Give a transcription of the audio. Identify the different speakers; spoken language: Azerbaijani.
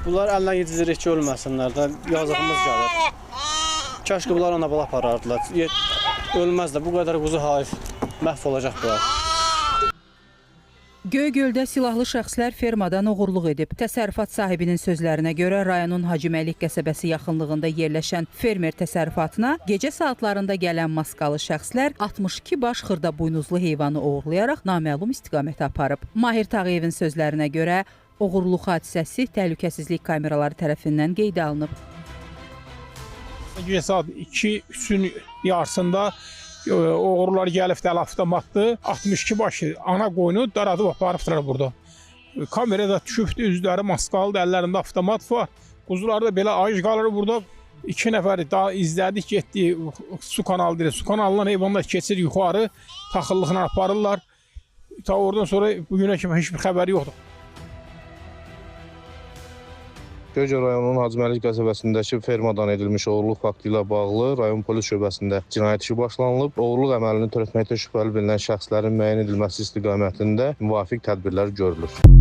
Speaker 1: Bunlar əldən yedizirik ki, ölməsinlər də, yazığımız gəlir. Kaşki bunlar ana-bala aparardılar. Ölməz də, bu qədər quzu hayf, məhv olacaq bunlar.
Speaker 2: Göygöldə silahlı şəxslər fermadan oğurluq edib. Təsərrüfat sahibinin sözlərinə görə rayonun Hacıməlik qəsəbəsi yaxınlığında yerləşən fermer təsərrüfatına gecə saatlarında gələn maskalı şəxslər 62 baş xırdabuynuzlu heyvanı oğurlayaraq naməlum istiqamətə aparıb. Mahir Tağıyevin sözlərinə görə oğurluq hadisəsi təhlükəsizlik kameraları tərəfindən qeydə alınıb.
Speaker 3: Gecə saat 2-3-ün yarısında oğurlar gəlib dəli avtomatdı. 62 başı ana qoyunu daradıb aparıbdılar burada. Kamerada düşübdü, üzləri maskalıdır, əllərində avtomat var. Quzular da belə ayıq qalır burada. 2 nəfəri daha izlədik, getdi su kanalı deyil. Su kanalından heyvanlar keçir yuxarı, taxıllıqla aparırlar. Ta oradan sonra bugünə kimi heç bir xəbəri yoxdur.
Speaker 4: Göygöl rayonunun Hacıməlik qəsəbəsindəki fermadan edilmiş oğurluq faktı ilə bağlı rayon polis şöbəsində cinayət işi başlanılıb. Oğurluq əməlini törətməkdə şübhəli bilinən şəxslərin müəyyən edilməsi istiqamətində müvafiq tədbirlər görülür.